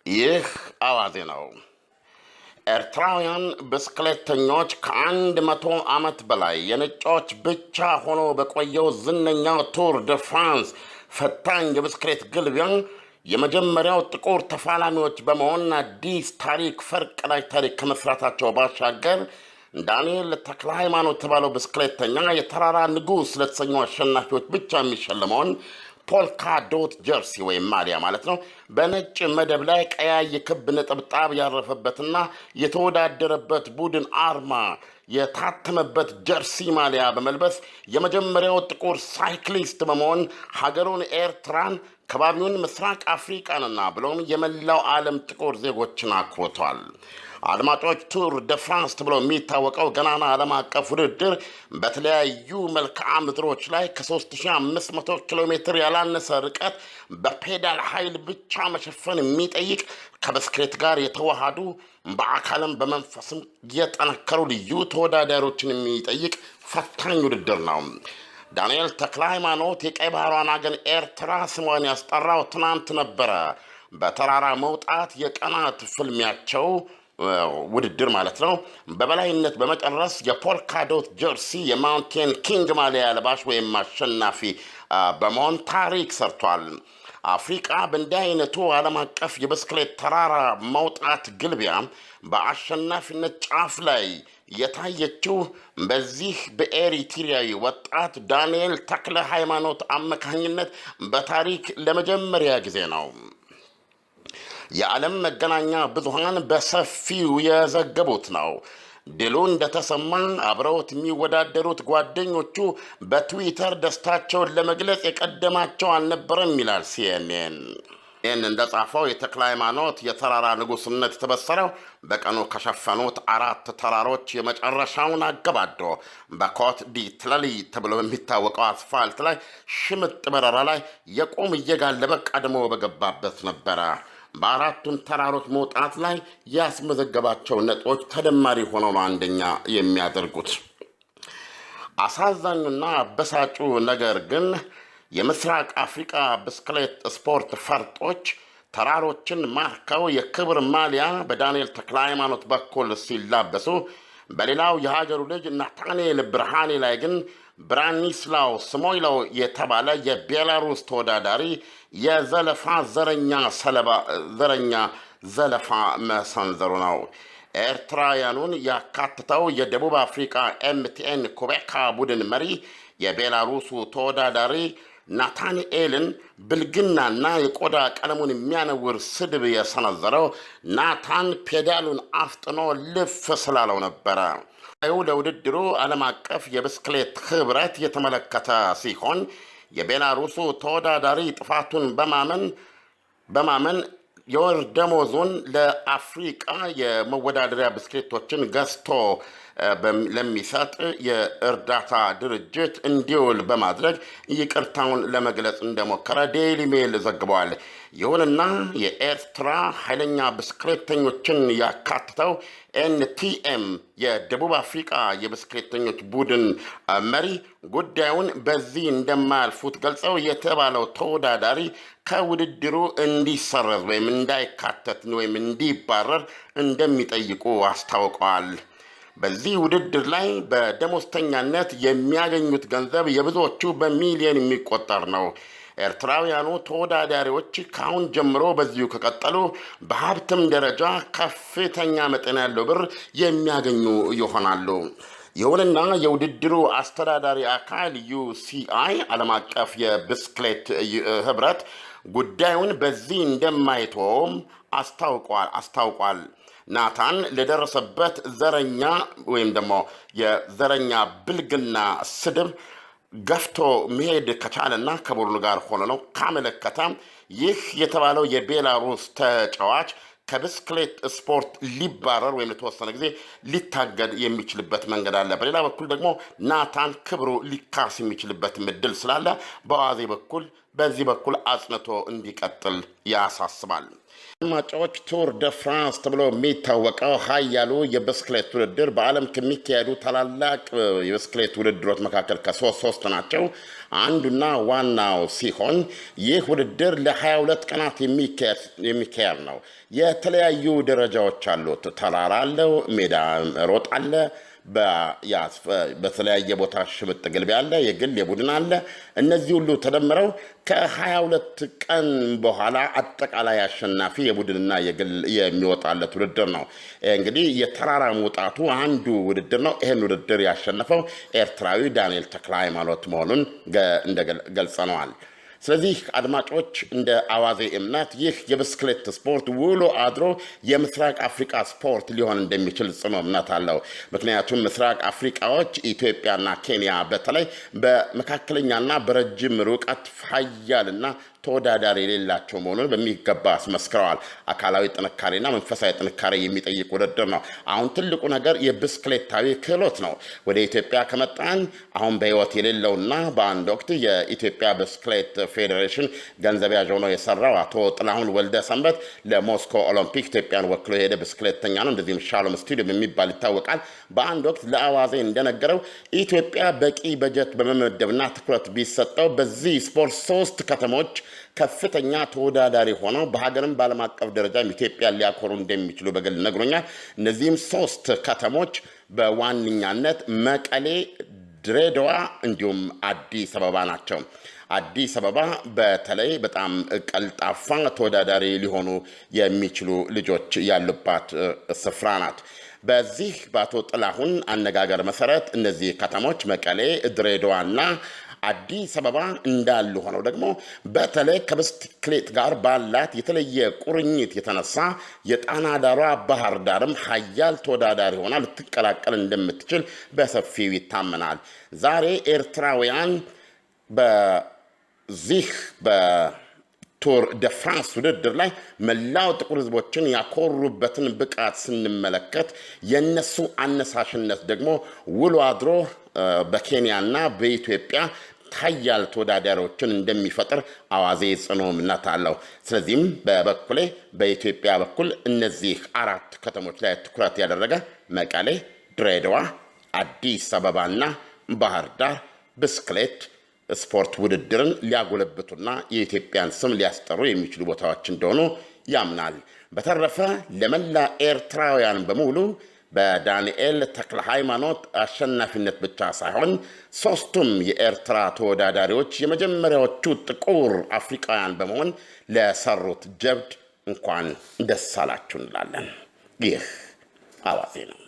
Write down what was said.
ይህ አዋዜ ነው። ኤርትራውያን ብስክሌተኞች ከ100 ዓመት በላይ የነጮች ብቻ ሆኖ በቆየው ዝነኛው ቱር ደ ፍራንስ ፈታኝ የብስክሌት ግልቢያ የመጀመሪያው ጥቁር ተፋላሚዎች በመሆን አዲስ ታሪክ ፈርቀዳጅ ታሪክ ከመስራታቸው ባሻገር ዳንኤል ተክለ ሃይማኖት የተባለው ብስክሌተኛ የተራራ ንጉሥ ለተሰኙ አሸናፊዎች ብቻ የሚሸለመውን ፖልካ ዶት ጀርሲ ወይም ማሊያ ማለት ነው በነጭ መደብ ላይ ቀያይ ክብ ነጠብጣብ ያረፈበትና የተወዳደረበት ቡድን አርማ የታተመበት ጀርሲ ማሊያ በመልበስ የመጀመሪያው ጥቁር ሳይክሊስት በመሆን ሀገሩን ኤርትራን ከባቢውን ምስራቅ አፍሪካንና ብሎም የመላው ዓለም ጥቁር ዜጎችን አክብሯል። አድማጮች ቱር ደ ፍራንስ ተብሎ የሚታወቀው ገናና ዓለም አቀፍ ውድድር በተለያዩ መልክዓ ምድሮች ላይ ከ3500 ኪሎ ሜትር ያላነሰ ርቀት በፔዳል ኃይል ብቻ መሸፈን የሚጠይቅ ከብስክሌት ጋር የተዋሃዱ በአካልም በመንፈስም የጠነከሩ ልዩ ተወዳዳሪዎችን የሚጠይቅ ፈታኝ ውድድር ነው። ዳንኤል ተክለ ሃይማኖት የቀይ ባህሯን አገር ኤርትራ ስሟን ያስጠራው ትናንት ነበረ። በተራራ መውጣት የቀናት ፍልሚያቸው ውድድር ማለት ነው በበላይነት በመጨረስ የፖልካ ዶት ጀርሲ የማውንቴን ኪንግ ማሊያ ለባሽ ወይም አሸናፊ በመሆን ታሪክ ሰርቷል። አፍሪካ በእንዲህ አይነቱ ዓለም አቀፍ የብስክሌት ተራራ መውጣት ግልቢያ በአሸናፊነት ጫፍ ላይ የታየችው በዚህ በኤሪትሪያዊ ወጣት ዳንኤል ተክለ ሃይማኖት አማካኝነት በታሪክ ለመጀመሪያ ጊዜ ነው። የዓለም መገናኛ ብዙሃን በሰፊው የዘገቡት ነው። ድሉ እንደተሰማ አብረውት የሚወዳደሩት ጓደኞቹ በትዊተር ደስታቸውን ለመግለጽ የቀደማቸው አልነበረም ይላል ሲኤንኤን። ይህን እንደጻፈው የተክለ ሃይማኖት የተራራ ንጉሥነት የተበሰረው በቀኑ ከሸፈኑት 4 ተራሮች የመጨረሻውን አገባዶ በኮት ዲ ትለሊ ተብሎ የሚታወቀው አስፋልት ላይ ሽምጥ በረራ ላይ የቆም እየጋለበ ቀድሞ በገባበት ነበረ። በአራቱም ተራሮች መውጣት ላይ ያስመዘገባቸው ነጥቦች ተደማሪ ሆነው ነው አንደኛ የሚያደርጉት። አሳዛኙና አበሳጩ ነገር ግን የምስራቅ አፍሪካ ብስክሌት ስፖርት ፈርጦች ተራሮችን ማርከው የክብር ማሊያ በዳንኤል ተክለ ሃይማኖት በኩል ሲላበሱ፣ በሌላው የሀገሩ ልጅ ናታንኤል ብርሃኔ ላይ ግን ብራኒስላው ስሞይለው የተባለ የቤላሩስ ተወዳዳሪ የዘለፋ ዘረኛ ዘለፋ መሰንዘሩ ነው። ኤርትራውያኑን ያካትተው የደቡብ አፍሪካ ኤምቲኤን ኩቤካ ቡድን መሪ የቤላሩሱ ተወዳዳሪ ናታንኤልን ብልግናና የቆዳ ቀለሙን የሚያነውር ስድብ የሰነዘረው ናታን ፔዳሉን አፍጥኖ ልፍ ስላለው ነበረ። ለውድድሩ ዓለም አቀፍ የብስክሌት ኅብረት የተመለከተ ሲሆን የቤላሩሱ ተወዳዳሪ ጥፋቱን በማመን የወር ደሞዙን ለአፍሪቃ የመወዳደሪያ ብስክሌቶችን ገዝቶ ለሚሰጥ የእርዳታ ድርጅት እንዲውል በማድረግ ይቅርታውን ለመግለጽ እንደሞከረ ዴይሊ ሜል ዘግበዋል። ይሁንና የኤርትራ ኃይለኛ ብስክሌተኞችን ያካትተው ኤንቲኤም የደቡብ አፍሪካ የብስክሌተኞች ቡድን መሪ ጉዳዩን በዚህ እንደማያልፉት ገልጸው የተባለው ተወዳዳሪ ከውድድሩ እንዲሰረዝ ወይም እንዳይካተት ወይም እንዲባረር እንደሚጠይቁ አስታውቀዋል። በዚህ ውድድር ላይ በደሞዝተኛነት የሚያገኙት ገንዘብ የብዙዎቹ በሚሊዮን የሚቆጠር ነው። ኤርትራውያኑ ተወዳዳሪዎች ካሁን ጀምሮ በዚሁ ከቀጠሉ በሀብትም ደረጃ ከፍተኛ መጠን ያለው ብር የሚያገኙ ይሆናሉ። ይሁንና የውድድሩ አስተዳዳሪ አካል ዩሲአይ ዓለም አቀፍ የብስክሌት ኅብረት ጉዳዩን በዚህ እንደማይተውም አስታውቋል። ናታን ለደረሰበት ዘረኛ ወይም ደግሞ የዘረኛ ብልግና ስድብ ገፍቶ መሄድ ከቻለና ከቡድኑ ጋር ሆኖ ነው ካመለከተ ይህ የተባለው የቤላሩስ ተጫዋች ከብስክሌት ስፖርት ሊባረር ወይም ለተወሰነ ጊዜ ሊታገድ የሚችልበት መንገድ አለ። በሌላ በኩል ደግሞ ናታን ክብሩ ሊካስ የሚችልበት እድል ስላለ በአዋዜ በኩል በዚህ በኩል አጽንቶ እንዲቀጥል ያሳስባል። አድማጮች ቱር ደ ፍራንስ ተብሎ የሚታወቀው ኃያሉ የብስክሌት ውድድር በዓለም ከሚካሄዱ ታላላቅ የብስክሌት ውድድሮች መካከል ከሶስት ናቸው አንዱና ዋናው ሲሆን ይህ ውድድር ለ22 ቀናት የሚካሄድ ነው። የተለያዩ ደረጃዎች አሉት። ተራራ አለው፣ ሜዳ ሮጥ አለ፣ በተለያየ ቦታ ሽብጥ ግልቢያ አለ፣ የግል የቡድን አለ። እነዚህ ሁሉ ተደምረው ከ22 ቀን በኋላ አጠቃላይ አሸናፊ የቡድንና የግል የሚወጣለት ውድድር ነው። እንግዲህ የተራራ መውጣቱ አንዱ ውድድር ነው። ይህን ውድድር ያሸነፈው ኤርትራዊ ዳንኤል ተክለሃይማኖት መሆኑን ገልጸነዋል። ስለዚህ አድማጮች እንደ አዋዜ እምነት ይህ የብስክሌት ስፖርት ውሎ አድሮ የምስራቅ አፍሪካ ስፖርት ሊሆን እንደሚችል ጽኑ እምነት አለው። ምክንያቱም ምስራቅ አፍሪካዎች ኢትዮጵያና ኬንያ በተለይ በመካከለኛና በረጅም ርቀት ኃያልና ተወዳዳሪ የሌላቸው መሆኑን በሚገባ አስመስክረዋል። አካላዊ ጥንካሬና መንፈሳዊ ጥንካሬ የሚጠይቅ ውድድር ነው። አሁን ትልቁ ነገር የብስክሌታዊ ክህሎት ነው። ወደ ኢትዮጵያ ከመጣን አሁን በሕይወት የሌለውና በአንድ ወቅት የኢትዮጵያ ብስክሌት ፌዴሬሽን ገንዘብ ያዥ ሆኖ የሰራው አቶ ጥላሁን ወልደ ሰንበት ለሞስኮ ኦሎምፒክ ኢትዮጵያን ወክሎ የሄደ ብስክሌተኛ ነው። እንደዚህም ሻሎም ስቱዲዮም የሚባል ይታወቃል። በአንድ ወቅት ለአዋዜ እንደነገረው ኢትዮጵያ በቂ በጀት በመመደብና ትኩረት ቢሰጠው በዚህ ስፖርት 3 ከተሞች ከፍተኛ ተወዳዳሪ ሆነው በሀገርም በዓለም አቀፍ ደረጃ ኢትዮጵያ ሊያኮሩ እንደሚችሉ በግል ነግሮኛል። እነዚህም 3 ከተሞች በዋነኛነት መቀሌ፣ ድሬዳዋ እንዲሁም አዲስ አበባ ናቸው። አዲስ አበባ በተለይ በጣም ቀልጣፋ ተወዳዳሪ ሊሆኑ የሚችሉ ልጆች ያሉባት ስፍራ ናት። በዚህ በአቶ ጥላሁን አነጋገር መሰረት እነዚህ ከተሞች መቀሌ፣ ድሬዳዋና አዲስ አበባ እንዳሉ ሆነው ደግሞ በተለይ ከብስክሌት ጋር ባላት የተለየ ቁርኝት የተነሳ የጣና ዳሯ ባህር ዳርም ኃያል ተወዳዳሪ ሆና ልትቀላቀል እንደምትችል በሰፊው ይታመናል። ዛሬ ኤርትራውያን በዚህ በቱር ደ ፍራንስ ውድድር ላይ መላው ጥቁር ሕዝቦችን ያኮሩበትን ብቃት ስንመለከት የነሱ አነሳሽነት ደግሞ ውሎ አድሮ በኬንያና በኢትዮጵያ ኃያል ተወዳዳሪዎችን እንደሚፈጥር አዋዜ ጽኑ እምነት አለው። ስለዚህም በበኩሌ በኢትዮጵያ በኩል እነዚህ 4 ከተሞች ላይ ትኩረት ያደረገ መቀሌ፣ ድሬዳዋ፣ አዲስ አበባና ባህር ዳር ብስክሌት ስፖርት ውድድርን ሊያጎለብቱና የኢትዮጵያን ስም ሊያስጠሩ የሚችሉ ቦታዎች እንደሆኑ ያምናል። በተረፈ ለመላ ኤርትራውያን በሙሉ በዳንኤል ተክለሃይማኖት አሸናፊነት ብቻ ሳይሆን 3ቱም የኤርትራ ተወዳዳሪዎች የመጀመሪያዎቹ ጥቁር አፍሪካውያን በመሆን ለሰሩት ጀብድ እንኳን ደስ አላችሁ እንላለን። ይህ አዋዜ ነው።